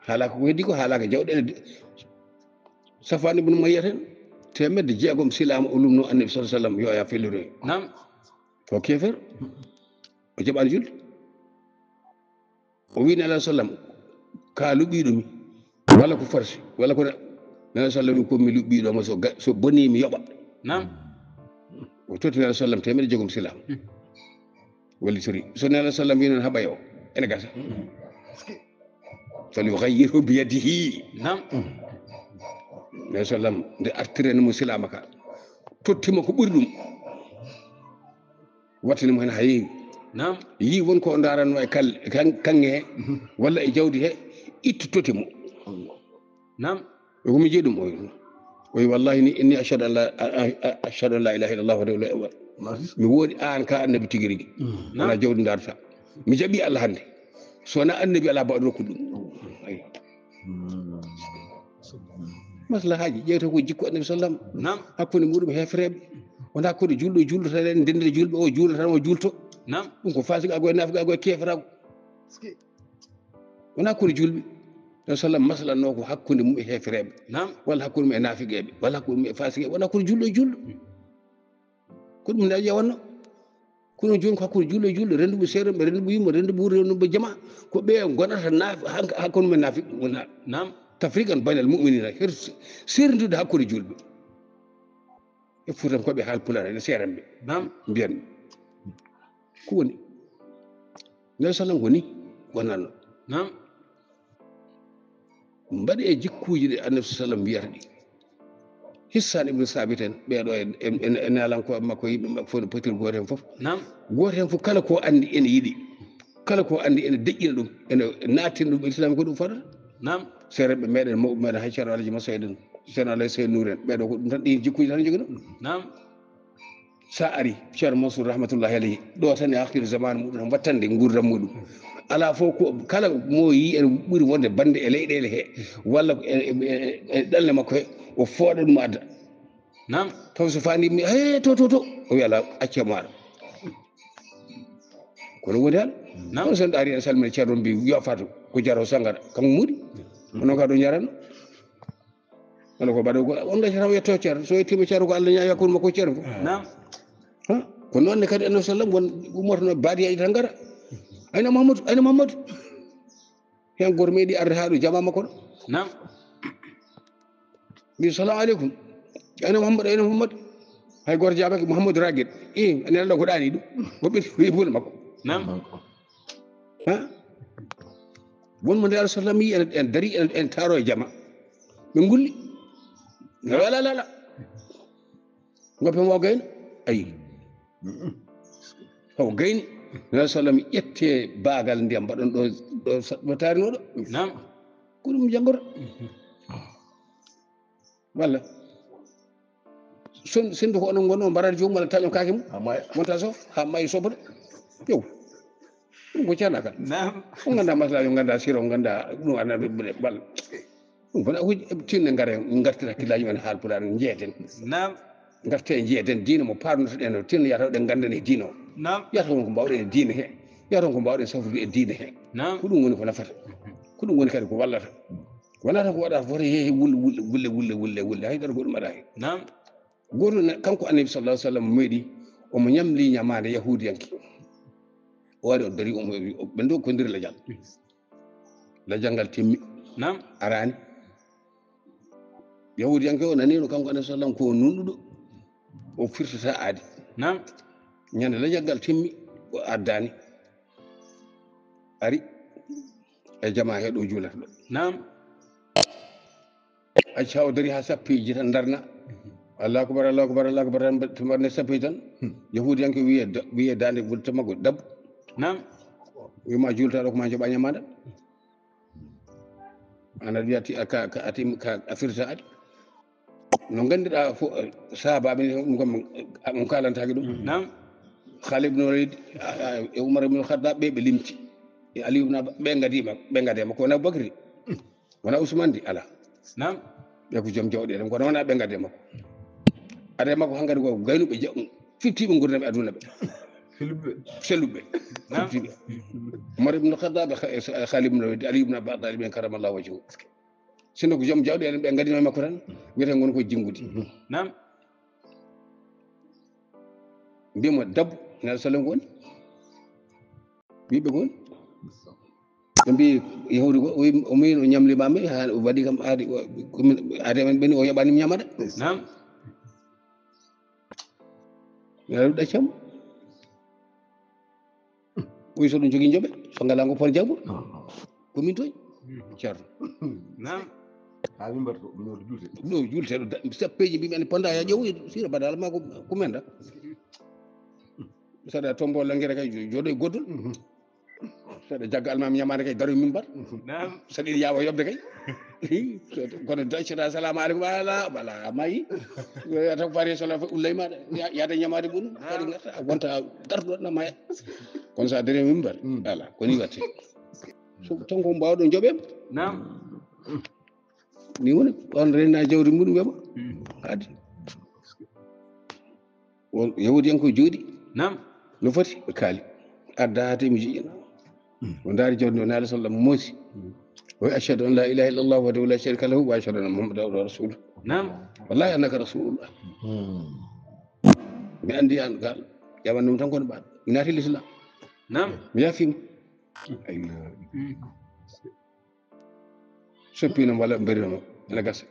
haalaka ko heddi ko haalaka jawɗele Safwan ibn Umayya ten temedde jeegom silama o lumno annabi sallallahu alaihi wasallam yo ya felliroy nam ko kefer o jaɓani julde o wi nelaɗo sallam ka luɓiɗomi walla ko force walla ko nelaɗo sallam wi komi luɓiɗoma so boni mi yoɓa nam o totti nelaɗo sallam temedde jeegom silama wallitori so nelaɗo sallam wi noon ha ɓaye o ene gasa fal yughayyirhu bi yadihi nam nelaɗo sallam nde artirenemo silama ka tottima ko ɓuuri ɗum wattanimo hen ha yeewi nam yi wonko daranno e kanŋe he walla e jawdi he ittu totimo nam komi jeeyi ɗum o wi wallahi ni inni ashhadu an la ilaha illallah wahdahu mi woodi an ka annabi tigui rigui wona jawdi darata mi jaaɓi Allah hande so wona annabi ala mbaɗo rokkude ɗum maslahaji ƴewte ko jikku annabi sallam nam hakkude muɗum hefreɓe wona hakkude julɗo julɗo tan en ndendere julɓe o juulo tan o julto nam ɗum ko fasigago e nafigago e keferago wona hakkude julɓe tan sallam maslanno ko hakkude mum e hefreɓe nam walla hakkude mum e nafigueɓe walla hakkude mum e fasigueɓe wona hakkude julɗo e julɗo ko ɗum nde ƴewanno kono joni ko hakkude julɗo e julɗo renduɓe seeɗa renduɓe yumma renduɓe wuuro renduɓe jama ko ɓe gonata hakkude mum e nafiɓe nam tafriqan baynal mu'minina her serdude hakkude julɓe e fuutan koɓe haal pular ene seeranɓe nam mbiyanɓe ko woni nelaɗo sallam ko ni wonanno nam mbaɗi e jikkuji ɗe annabi sallam mbiyata ɗi Hissan ibnu Sabit en ɓeeɗo en alanko makko yimɓe makko fof no potir gooto hen fof gooto hen fof kala ko andi ene yiɗi kala ko andi ene deƴƴina ɗum ene nattina ɗum islam ko ɗum fotata seereɓe meɗen mawɓe meɗen hay ceerno Alaji Massa en ceerno Alaji Seydou Nour en ɓeeɗo ko ɗum tan ɗi jikkuji tan jogui ɗum sa ari ceerno Mansour rahmatullahi alayhi ɗo tan e hakkille zamanu muɗum wattande gurdam muɗum ala fof ko kala mo yi ene ɓuuri wonde bande e leyɗele he walla e ɗalle makko he o fooɗa ɗum adda taw so fandimi to o wi ala acce maɗa kono woni haala on sen ari en salmini ceerno mbi yo fatou ko jaro sangara kanko muuɗi onon ka ɗo jarano wala ko mbaɗa ko on gacata o yetto ceerno so yettima ceerno ko Allah ñaa yakkude makko ceerno fof ko noonne kadi annabi sallam won ummotono baadiyaji tan gara ayna Mahamadou hen goto meeɗi arde ha ɗo jama makko ɗo mbi salamu aleykum ayna Mahamadou hay goto jabaki Mouhamadou Raguel ane Allah ko ɗani ɗum o ɓetti fuule makko wonmo nde Allah sallam yi en dari en taaro e jama ɓe gulli ala goppen o gayno ayi o gayni nde sallam ƴette baagal ndiyam mbaɗon ɗo taarinoɗo ko ɗum janggota walla sindu ko onon gonno mbarade joomum walla taƴon kaake mum wonta so ha maayi sobode yow ɗum ko ceerna kan o ganda masla yo ganda sira o ganda ɗum annaɓe balla ɗum kona tinne gartita hakkillaji men haalpulaar jeeten garte jeeten diina mo parnotoɗen o tinno yataw ɗen gandane e diina o yataw ko mbawɗen e diina he yataw ko mbawɗen safrude e diina he ko ɗum woni ko nafata ko ɗum woni kadi ko wallata wonata ko waɗata foto heehe wulle haydara ko ɗum aɗa he goto kanko annabi sallallahu alaihi wasallam meeɗi omo ñamli ñamade yahudiyanke o wari o dari ɓe do ko nder lajal ngal timmi arani yahudiyanke o nanino kanko annabi sallam ko nunɗuɗo o firtata aadi ñande lajal ngal timmi o addani ari e jama he ɗo juulata ɗo acca o dari ha sappeji tan darna Allah akbar to mbarne sappeji tan yahudiyanke wiye dande wulta maggo dabbo wima jultaɗo ko ma joɓa ñamada ana wiya a firta adi no gandiɗa fo sahabaɓe on kalantaki ɗum Khalid ibn Walid e Umar ibn Khattab ɓe limti e Ali ibn ɓe gadema ko wona Aboubacry wona Ousmane di ala ɓe ko joom jawɗe kono wona ɓe gadde makko ade makko hankkadi ko gaynuɓe fiftiɓe gurdam e aduna ɓe selluɓe fiftiɓe Umar ibn Khattab Khalid ibn Walid Ali ibn Abi Talib ɓen karamallahu wajhu sinno ko joom jawɗe ɓe gadino makko tan wiyete gon ko jingudi mbimo dabbo ne sallam ko woni wiɓe gon ɓe mbi yahudi ko o min o ñamlimami ha o waɗi kam aade men ɓeni o yoɓanim ñamada neɗa ɗaccamo ɓoyi so ɗum jogui jooɓe so ngala ngo pon jawɓur komin toñ ceerno ɗo julteɗo sappeji mbimen ponda ya ƴeew sira mbaɗa alama ko menda saɗa tombolla guere kay jooɗo e goddol saɗa jagga almami ñamade kay daroy min mbaɗ saɗa iɗi yawa yobde kay kono daccata assalamu aleykum ala mayi taw fari sola ullay maɗa yaada ñamade ɓuunu kadi garta wonta dartoɗo maya kono sa daari min mbaɗ ala koni watte tan ko mbawɗo jooɓema ni woni on renna jawdi muɗum weeɓa haadi yahudi en ko jooɗi no foti ɓe kaali adda ha temi jiƴƴina o daari jawdi o ne alah sallam moosi o wi achhadu an la ilaha illallah wahdahu la sharika lahu wa achhadu anna muhammadan abduhu wa rasuluh wallahi annaka rasulullah mi andi an gal ƴaɓannumi tan kono ɓaɗo mi naati l'islam mi yaafima soppinoma walla mbarinoma ene gasa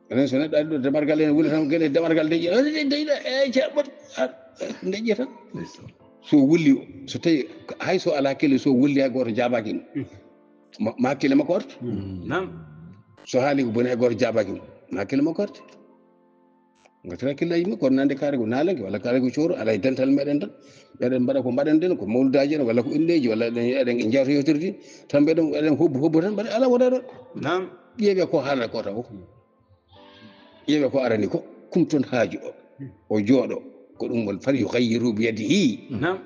enen so neɗɗo ari ɗo demargal ene wuuli tan gueɗe demargal deƴƴi deƴƴiɗa ceeɓɓat deƴƴe tan so wulli so tawi hay so ala hakkille so wulli hay goto jabaki ɗum ma hakkille makko artu so haali ko boni hay goto jaabaki mo na hakkille makko arti gatira hakkillaji makko kono nande kaari ko naalanke walla kaari ko cooro ala e dental meɗen tan eɗen mbaɗa ko mbaɗanɗen ko mawludaji en walla ko indeji walla eɗen jewta yewtirde tan eɗen hobbo tan mbaɗa ala waɗa ɗon nam ƴeewe ko haalata ko taw ƴeewe ko arani ko kumton haaju o jooɗo ko ɗum won fal yughayyiru bi yadihi nam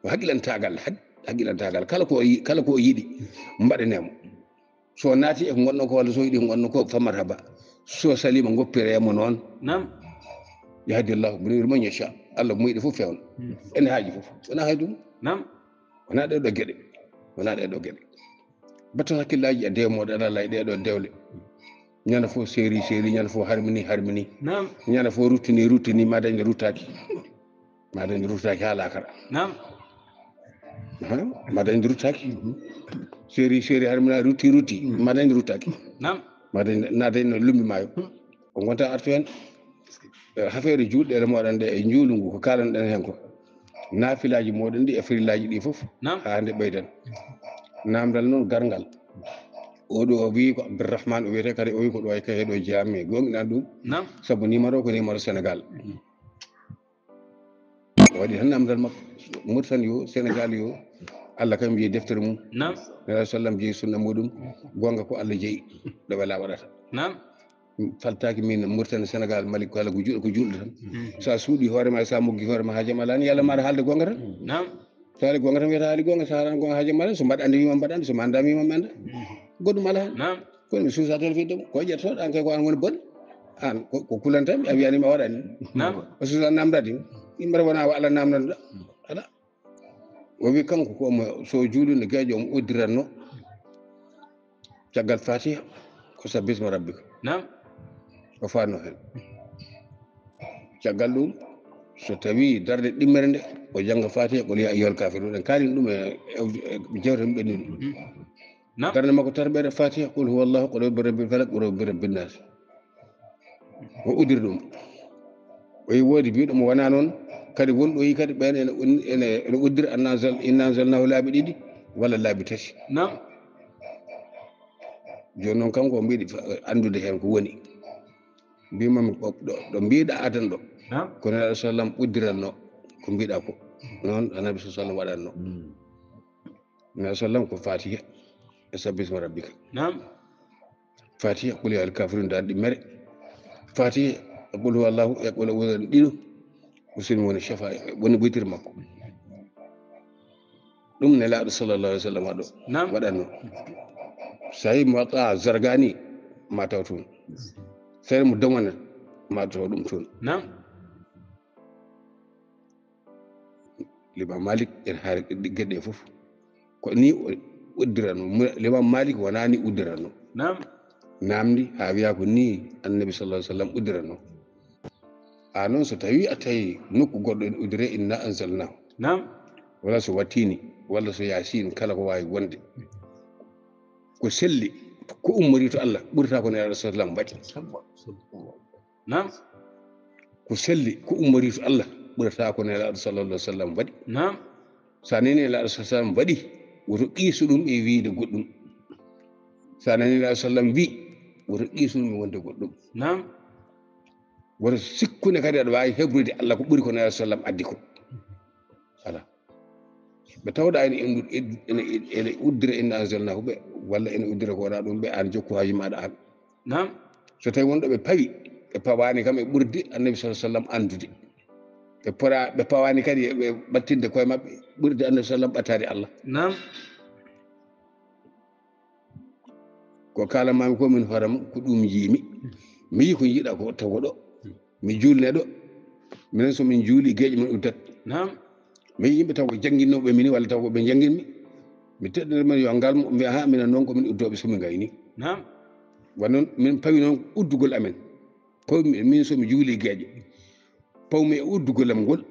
o haqqilantagal kala ko yiɗi mbaɗanemo so naati e ko gonɗon ko walla so yiɗi ko gonɗon ko famata ba so salima goppiremo noon nam yahdillahu man yasha Allah muyɗi fof fewna ene haaji fof wona hay ɗum nam wona ɗeɗo gueɗe batta hakkillaji e ndemoɗo aɗa Allah e ɗeɗo dewle ñande fof séri ñande fof harmini nam ñande fof ruttini ma dañde ruttaki haala kara nam ma dañde ruttaki séri harmina rutti ma dañde ruttaki nam ma dañde na dañno lumbi mayo ko gonta artu hen hafeere juulɗe moɗon ɗe e juulungu ko kalanɗen hen ko naafilaji moɗon ɗi e farillaji ɗi fof ha nde ɓeydan namdal noon gargal oɗo o wi ko Abdourahmane o wiyete kadi o wi ko ɗo e kaheɗo jeeyami gonɗiɗan ɗum saabu numéro ko numéro Sénégal o waɗi tan namdal makko Mauritanie yo Sénégal yo Allah kam jeeyi deftere mum nela sallam jeeyi sunna muɗum gonga ko Allah jeeyi ɗo wela waɗata faltaki min Mauritanie Sénégal Mali ko kala ko julɗo tan sa suuɗi hoorema sa moggi hoorema haajama alani yalla maɗa haalde gonga tan so haali gonga tan wiyata haali gonga so haalani gonga haajama alani so mbaɗa andi wima mbaɗa andi so manda wima mi anda goɗɗum ala hen kono mi suusa téléphone ɗum ko ƴettoɗo an kay ko an woni bon an ko kulantami a wiyanima a waɗani o suusa namdade yimɓata wona Allah namdanɗa ala o wi kanko komo so juulinde gueƴo omo uddiranno caggal Fatiha ko sabbisma rabbika o fanno hen caggal ɗum so tawi darde ɗimmere nde o jangga Fatiha qul ya ayyuhal kafirun en kalin ɗum e jewte ɗum ɓenni ɗum darde makko tarɓede Fatiha qul huwallahu qul bi rabbil falaq qul bi rabbin nas o uddiri ɗum o yi woodi mbiɗo mo wona noon kadi wonɗo yi kadi ɓen ene uddiri inna anzalnahu laabi ɗiɗi walla laabi tati joni noon kanko o mbiɗi andude hen ko woni mbimami ɗo mbiɗa adan ɗo kono alah sallam uddiranno ko mbiɗa ko noon annabi sa sallam waɗanno nabi sallam ko Fatiha e sabbisma rabbika Fatiha qul ya ayyuhal kafirun dal ɗimmere Fatiha qul huwallahu e qul a'udhu ɗiɗo musidɗo woni chafa woni ɓoytir makko ɗum nelaɗo sallallahu alaihi wasallam ɗo waɗanno sayi mo waɗa zargani ma taw toon sayi mo damana ma taw ɗum toon Limam Malik en haari gueɗe fof ko ni uddiranno Limam Malik wona ni uddiranno namdi ha wiya ko ni annabi sallallahu alaihi wasallam uddiranno a noon so tawi a tawi nokku goɗɗo en uddire inna anzalnahu wala so wattini walla so yasin kala ko wawi wonde ko selli ko ummori to Allah ɓurata ko nelaɗo sallam waɗi ko selli ko ummori to Allah ɓurata ko nelaɗo sallallahu alaihi wasallam waɗi sa nani nelaɗo sallam waɗi woto qiisu ɗum e wiide goɗɗum sa nani nelaɗo sallam wi woto qiisu ɗum e wonde goɗɗum woto sikkude kadi aɗa wawi hebrude Allah ko ɓuuri ko nelaɗo sallam addi ko ala ɓe tawɗa ene uddira inna anzalnahu ɓe walla ene uddira ko wona ɗum ɓe an jokku haaju maɗa an so tawi wonɗo ɓe pawi ɓe pawani kam e ɓurde annabi sallallahu alaihi wasallam andude ɓe pawani kadi ɓe ɓattinde koye mabɓe ɓurde annabi sallam ɓattade Allah ko kalamami ko min hoorema ko ɗum yiimi mi yi ko jiiɗa ko taw ɗo mi julne ɗo minen somin juuli gueƴe men uddat mi yimɓe taw ko jangguinoɓe mini walla taw ko ɓe jangguinmi mi teɗɗere men yo ngalmo mbiya ha minen noon komin uddoɓe somi gayni wa noon min pawi noon uddugol amen pawmi min somi juuli gueƴe pawmi e uddugol am ngol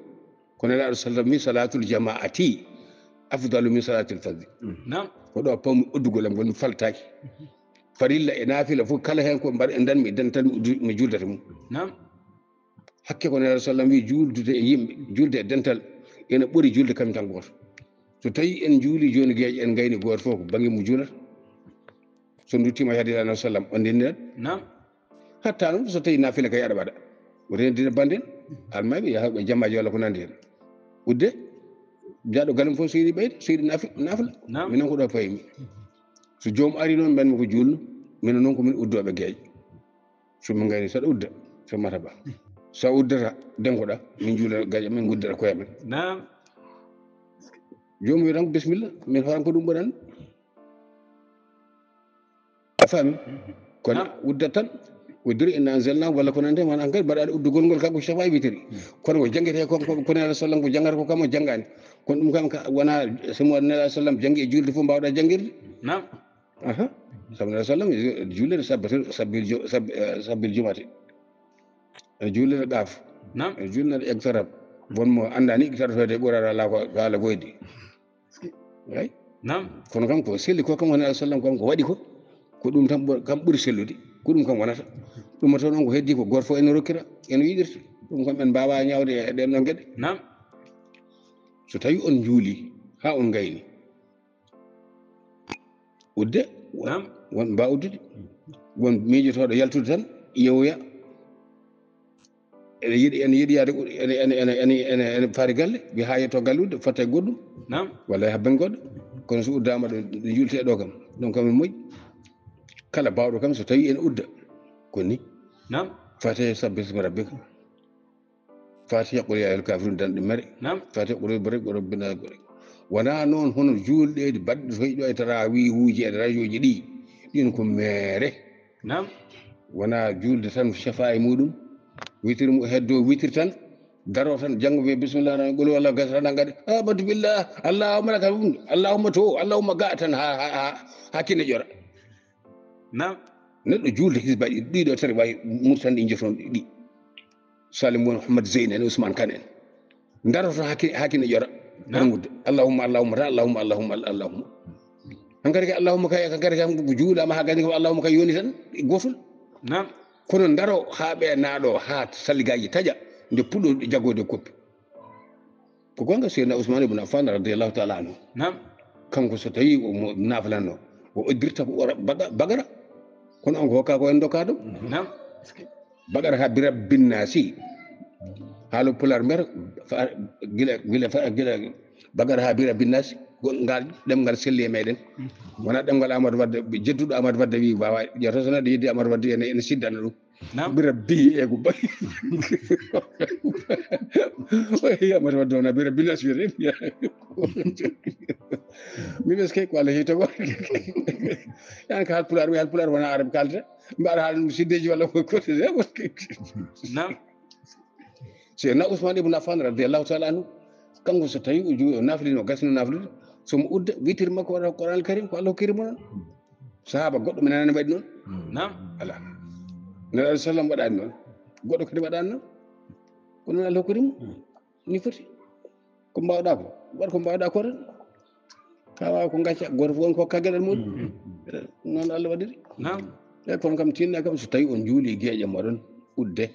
kono nelaɗo sallam wi salatul jamaati afdalu min salatil fadli ko ɗo pawmi uddugol am ngol mi faltaki farilla e naafila fof kala hen ko mbaɗa e danmi dental mi juldata mum hakke ko nelaɗo sallam wi juldude e yimɓe julde e dental ene ɓuuri julde kam tan goto so tawi en juuli joni gueƴe en gayni goto fof ko banggue mo juulata so ndutima hadi Allah sallam on dinne nam hatta non so tawi nafila kay aɗa waɗa rendina banden almayɓe yahaɓe jammaji walla ko nandi hen udde jaɗo galam fof so yiɗi ɓeyde so yiɗi nafila minen ko ɗo payimi so joomum ari noon mbanmi ko julno minen noon komin uddoɓe gueeƴe somin gayni saɗa udda sommata ba sa uddata denkoɗa min juula gaƴa min guddata koye men nam jomum wi tan ko bisimilla min horan ko ɗum ɓuran a faami kono uddat tan uddiri inna anzalnahu walla ko nande man engrais mbaɗaɗo uddugol ngol kanko chafa witiri kono ko jangguete kono alah sallam ko janggata ko kam o janggani kono ɗum kam wona somo nela sallam janggi e julde fof mbawɗa janggirde nam sabu nela sallam jullede sabbil jumate ene jullede ɗaaf ene jullede egtaram wonmo andani taɗotode ɓurata ala ko haala goydi ay kono kam ko selli ko kam woni alah sallam kam ko waɗi ko ɗum tan kam ɓuuri sellude ko ɗum kam wonata ɗum to noon ko heddi ko goto fof ene rokkira ene yiɗirta ɗum kam en mbawa ñawde e ɗen ɗon gueɗe so tawi on juuli ha on gayni udde won mbawa uddude won miijotoɗo yaltude tan yewoya ene yiiɗi yaade ene faari galle wi ha yetto galle udde fatta e goɗɗum walla e habben goɗɗo kono so uddama ɗo julte ɗo kam ɗum kam ene moƴƴi kala bawɗo kam so tawi ene udda koni fatiha sabbi isma rabbika fatiha qul ya ayyuhal kafirun danɗe mere fatiha qul bi rabbin nas wona noon hono julɗeɗe baɗɗe so ɗo e tarawihuji e radio ji ɗi ɗin ko mere wona julde tan chafa e muɗum witir mu heddo witir tan daro tan janggo wi bismillah rahman qul walla gasrana gaɗe abadu billah allahumma laka allahumma to allahumma ga tan ha kine ƴora neɗɗo julde hisbaji ɗiɗo tari wawi murtan ɗi jeton ɗi salim won Mouhamad Zeyne en Ousmane Kane en daroto hakkine ƴora gudde allahumma tan allahumma hankkadi ka allahumma kay hankkadi kam ko juulama ha gandi ko allahumma kay yoni tan gotol kono daro ha ɓe naaɗo ha salligaji taƴa nde puɗɗo jaggode koppi ko gonga seydna Ousmane ibn Affan radiallahu taala anhu kanko so tawi omo nafalanno o oddirta ko ora bagara kono on ko hokka ko en dokka ɗum bagara ha bira binnasi haalo pular mbiyata gila bagara ha bira binnasi ngal ɗemgal selli e meɗen wona ɗemgal Amadou Wadde jedduɗo Amadou Wadde wi wawa ƴetta so neɗɗo yeddi Amadou Wadde ene siddana ɗum bira bi e ko bari Amadou Wadde wona bira binnasi wiyete min est ce que ko Allah hito go yan ko halpular wona arabe kalta mbaɗa haala siddeji walla ko côté seydna Ousmane ibn Affan radiallahu taala anhu kanko so tawi o naflino gasno naflude somo udda witir makko waɗa Qur'an karim ko Allah hokkirimo noon sahaba goɗɗo mi nanani waɗi noon ala nelaɗo sallam waɗani noon goɗɗo kadi waɗani noon ko noon Allah hokkirimo ni foti ko mbawɗa ko waɗ ko mbawɗa ko tan ka wawa ko gacca goto fof won ko hokka gueɗal muɗum noon Allah waɗiri eyyi kono kam tinna kam so tawi on juuli gueƴe moɗon udde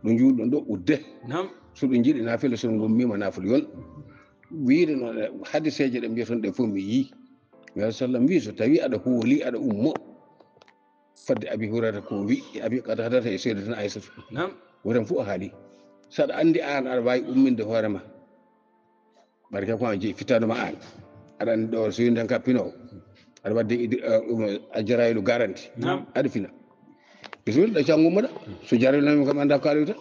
ɗo juulɗon ɗo udde so ɗo jiiɗi nafila so gummima nafila yon wiide noon hadiseje ɗe mbiyaton ɗe fof mi yii yo sallam wi so tawi aɗa hooli aɗa ummo fadde Abi Hurayra ko wi abi Qatadata e Sayyidatuna Aissatu woten fof o haali saɗa andi an aɗa wawi umminde hoorema barke ko a jeeyi fittaduma an aɗa andi ɗo so yimɓe kappino aɗa wadde a jaraylu garanti aɗa fina bisimilla ɗo cangummoɗa so jaraylu kam anda ko kaluyta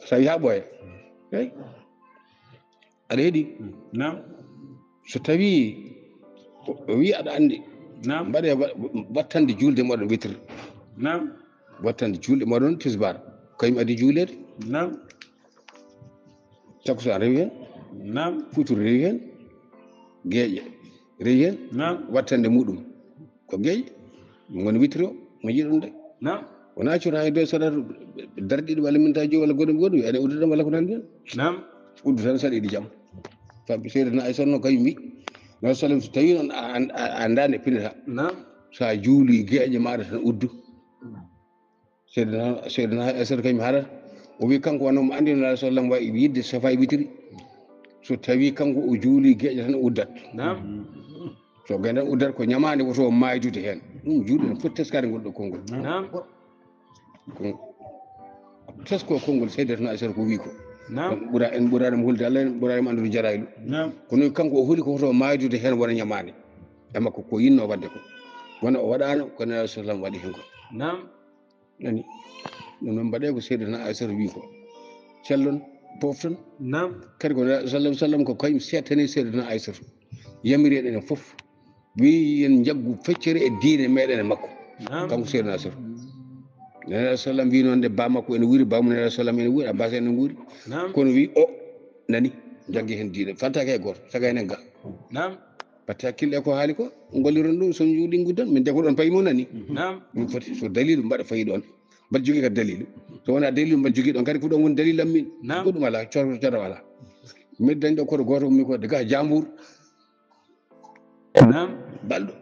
so yi ha ɓooya eyi aɗa heeɗi so tawi o wi aɗa andi mbaɗe wattande julde moɗon witre wattande julɗe moɗon tisbar kañum adi juulede takkusan rewi hen futuru rewi hen gueƴe rewi hen wattande muɗum ko gueƴe woni witre o mo jiiɗon de wona cota hay do saɗata darɗiɗi walla minta joyi walla goɗɗum ene udduɗam walla ko nandi hen uddu tan saɗa yiɗi jaam faɓe Sayyidatuna Aissata noon kañum wi no sallam so tawi noon a andani pinata sa juuli gueƴe maɗa tan uddu Sayyidatuna Aissata kañum haalata o wi kanko wonnomo andi no sallam wawi yidde safa e witiri so tawi kanko o juuli gueƴe tan uddat so gandan udar ko nyamande woto maydude hen dum juuɗe fof teskade ngol ɗo konngol tesko konngol Sayyidatuna Aisha ko wi ko en ɓuraɗum hulde Allah en ɓuraɗum andude jaraylu kono kanko o huuli ko hoto maydude hen wona ñamade e makko ko yinno wadde ko wona o waɗano ko Nabi sallam waɗi hen ko nani ɗum noon mbaɗe ko Sayyidatuna Aisha wi ko cellon pofton kadi ko sallam ko kañum settani Sayyidatuna Aisha yamiri eɗen fof wi yen jaggu feccere e diine meɗen e makko kanko Sayyidatuna Aisha Nabi sallam wi noon de ba makko ene wuuri bamum Nabi sallam ene wuuri Abbas ene wuuri kono wi o nani jaggi hen diine fantake e goto saga enen ga batte hakkille ko haali ko golliron ɗum so juuɗi guddan min de ko ɗon payi mo nani min foti so dalilu mbaɗa fayi ɗon mbaɗa jogui ka dalilu so wona dalilu mbaɗa jogui ɗon kadi ko ɗon woni dalilu am min goɗɗum ala coro wala min dañi ɗo koto goto ummi ko daga Jambour balɗo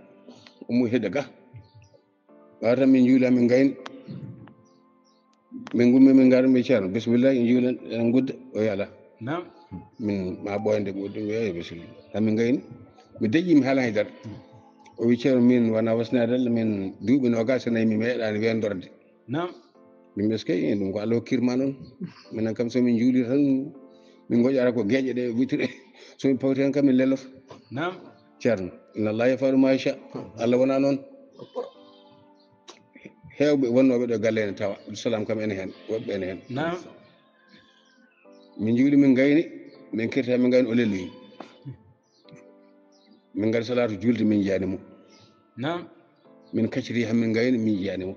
ummi hedde ga wata min juula min gayni min gummi min gaara mi ceerno bisimilla juulen en gudda o yala min ma ɓoyde ɓoɗɗum wiya bisimilla hamin gayni mi deƴƴi mi haala haydara o wi ceerno min wona wasnade Allah min duuɓi 24 mi meeɗani wendorde min ɓeskay ɗum ko Allah hokkirma noon minen kam somin juuli tan min goƴara ko gueƴe ɗe wittuɗe somin pawti hen kam min leloto ceerno inna Allah yafalu ma yasha Allah wona noon hewɓe wonnoɓe ɗo galle ene tawa salam kam ene hen woɓɓe ene hen min juuli min gayni min kirta min gayni o lelloyi min gari salatu julde min jiyanimo min kacciti hammin gayni min jiyanimo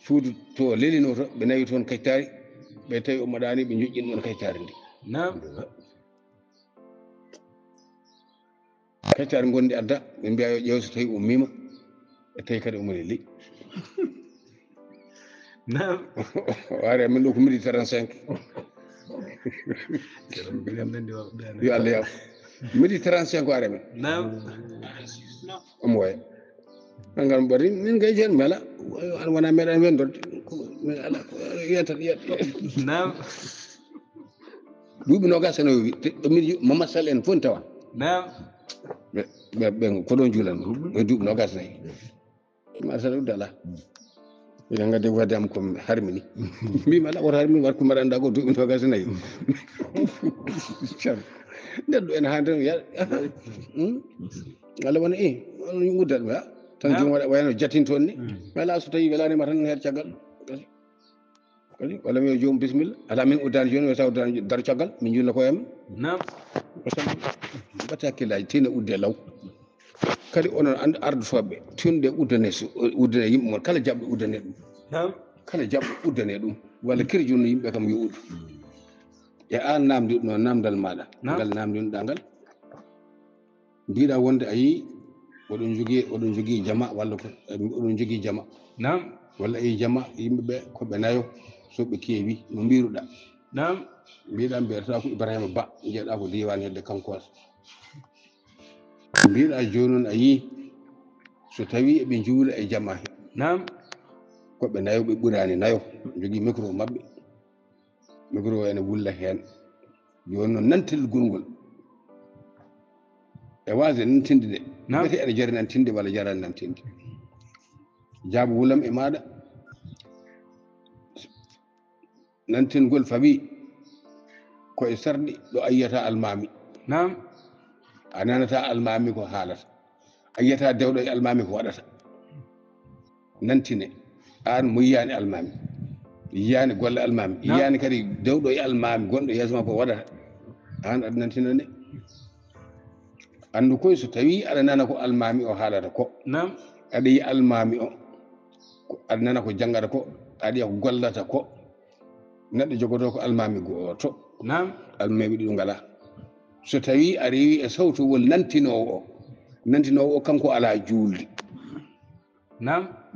suudu to lelino to ɓe nawi toon kaccitari ɓe tawi o maɗani ɓe joƴƴini ɗon kaccitari ndi kaccitari gondi adda ɓe mbiya yo ƴeew so tawi ummima e tawi kadi omo lelli wari amin ɗo ko midi 35 yo Allah yaw midi 35 ari amen omo waya ngal mbaɗi min gay jen mi ala an wona meeɗan wendorde min ala yiyata duuɓi 24 o wi midi Mamadou Sall en fof tawa ɓe ko ɗon juulan e duuɓi 24 Mamadou Sall udde ala eɗen gaddi wadde am ko harmini mbimi ala woto harmini wat ko mbaɗanɗa ko duuɓi 24 nden ɗo ene hani tan Allah wona on uddat mi tan jomum wayno jattin toon ni mi ala so tawi welanima tan heeɗo caggal kadi walla mi jomum bisimilla ala min uddani joni mi taw uddani daro caggal min julna koye amen mbatte hakkillaji tina udde law kadi onon ardutoɓe tinɗe uddane yimɓe moon kala jaɓɓo uddane ɗum kala jaɓɓo uddane ɗum walla kirjunno yimɓe kam yo uddu e an namdi ɗum namdal maɗa ngal namdinoɗa ngal mbiɗa wonde a yii oɗon jogui jama walla oɗon jogui jama walla ayi jama yimɓeɓe koɓe nayo soɓe keewi no mbiruɗa mbiɗa mbiyata ko Ibrahima Ba jeeɗa ko diwan hedde Kankoas mbiɗa joni noon a yii so tawi eɓe juula e jama he koɓe nayo ɓe ɓurani nayo jogui micro mabɓe micro o ene wulla hen joni noon nantelgol ngol e wasde nantinde de ɓete aɗa jari nantinde walla jarani nantinde jaabo wulam e maɗa nantingol fawi koye sarɗi ɗo a yiyata almami a nanata almami ko haalata a yiyata dewɗo e almami ko waɗata nantine an mo yiyani almami yiyani golle almami yiyani kadi dewɗo e almami gonɗo yeeso ma ko waɗata an aɗa nantina nde andu koye so tawi aɗa nana ko almami o haalata ko aɗa yi almami o aɗa nana ko janggata ko aɗa yiya ko gollata ko neɗɗo jogoto ko almami goto almami ɗiɗo ngala so tawi a rewi e sawtowol nantinowo o kanko ala julde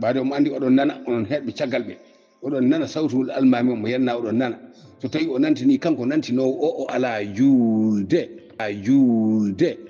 ɓaade omo andi oɗon nana onon heɗɓe caggal ɓe oɗon nana sawtowol almami o mo yenna oɗon nana so tawi o nantini kanko nantinowo o ala julde a julde